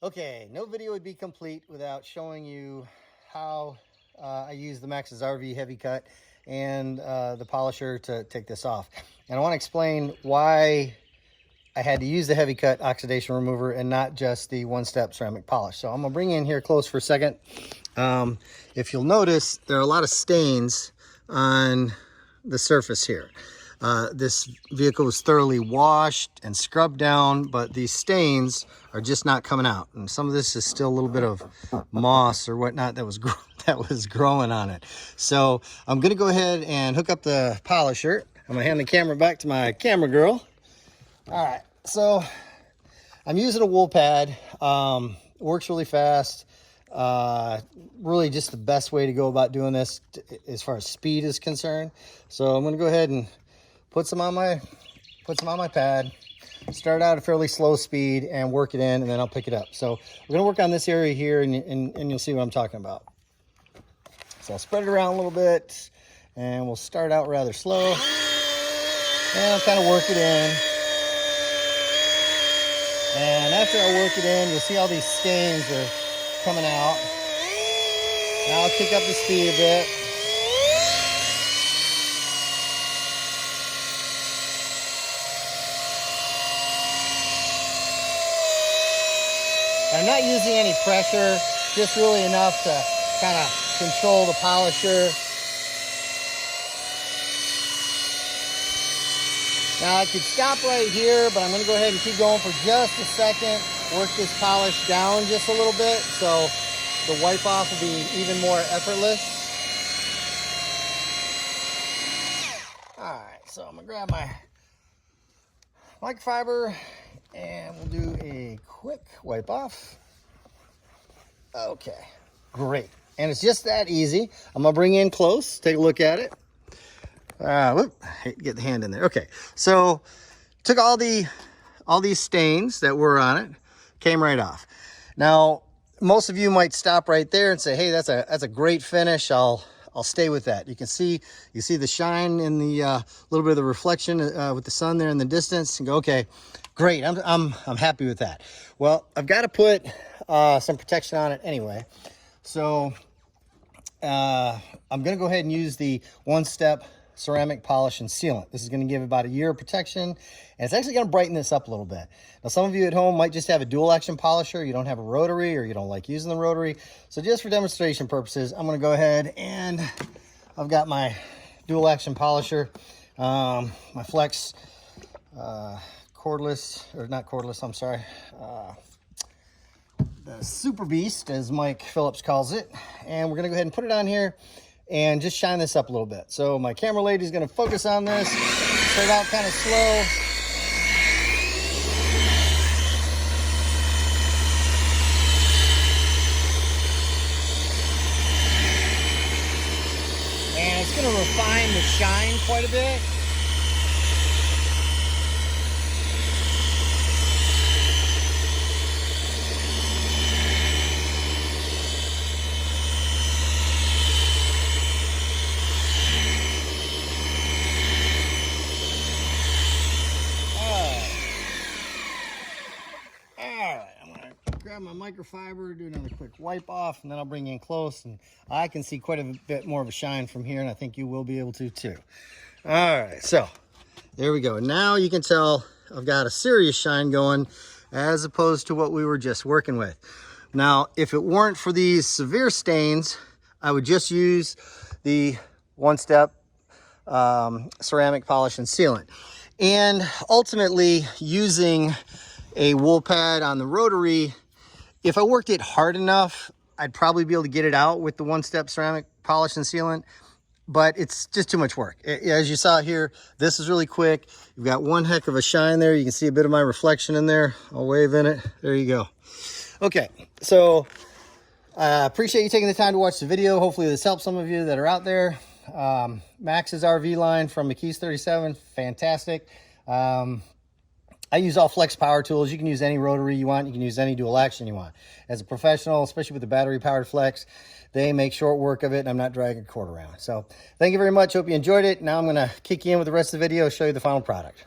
Okay, no video would be complete without showing you how I use the Maxxis RV Heavy Cut and the polisher to take this off. And I want to explain why I had to use the Heavy Cut oxidation remover and not just the one-step ceramic polish. So I'm going to bring you in here close for a second. If you'll notice, there are a lot of stains on the surface here. This vehicle was thoroughly washed and scrubbed down, but these stains are just not coming out. And some of this is still a little bit of moss or whatnot that was growing on it. So I'm going to go ahead and hook up the polisher. I'm going to hand the camera back to my camera girl. All right, so I'm using a wool pad. Works really fast. Really just the best way to go about doing this as far as speed is concerned. So I'm going to go ahead and put some on my pad, start out at a fairly slow speed and work it in, and then I'll pick it up. So we're going to work on this area here, and you'll see what I'm talking about. So I'll spread it around a little bit, and we'll start out rather slow, and I'll kind of work it in. And after I work it in, you'll see all these stains are coming out. Now I'll kick up the speed a bit. I'm not using any pressure, just really enough to kind of control the polisher. Now I could stop right here, but I'm going to go ahead and keep going for just a second, work this polish down just a little bit so the wipe off will be even more effortless. All right, so I'm going to grab my microfiber and we'll do a quick wipe off. Okay, great. And it's just that easy. I'm gonna bring in close, take a look at it. Whoop, I hate to get the hand in there. Okay, so took all these stains that were on it, came right off. Now, most of you might stop right there and say, hey, that's a great finish. I'll stay with that. You see the shine in the little bit of the reflection with the sun there in the distance, and go, okay, great. I'm happy with that. Well, I've got to put some protection on it anyway. So I'm going to go ahead and use the one-step ceramic polish and sealant. This is going to give about a year of protection, and it's actually going to brighten this up a little bit. Now, some of you at home might just have a dual action polisher. You don't have a rotary, or you don't like using the rotary. So just for demonstration purposes, I'm going to go ahead and I've got my dual action polisher, my Flex cordless, or not cordless, I'm sorry, the Super Beast, as Mike Phillips calls it. And we're going to go ahead and put it on here and just shine this up a little bit. So my camera lady is going to focus on this, start out kind of slow. And it's going to refine the shine quite a bit. Grab my microfiber, do another quick wipe off, and then I'll bring you in close, and I can see quite a bit more of a shine from here, and I think you will be able to too. All right, so there we go. Now you can tell I've got a serious shine going as opposed to what we were just working with. Now, if it weren't for these severe stains, I would just use the one-step ceramic polish and sealant. And ultimately, using a wool pad on the rotary, if I worked it hard enough, I'd probably be able to get it out with the one-step ceramic polish and sealant, but it's just too much work. As you saw here, this is really quick. You've got one heck of a shine there. You can see a bit of my reflection in there. I'll wave in it. There you go. Okay, so I appreciate you taking the time to watch the video. Hopefully this helps some of you that are out there. Maxxis RV line from McKees 37, fantastic. I use all Flex power tools. You can use any rotary you want. You can use any dual action you want. As a professional, especially with the battery powered Flex, they make short work of it, and I'm not dragging a cord around. So thank you very much. Hope you enjoyed it. Now I'm going to kick you in with the rest of the video, show you the final product.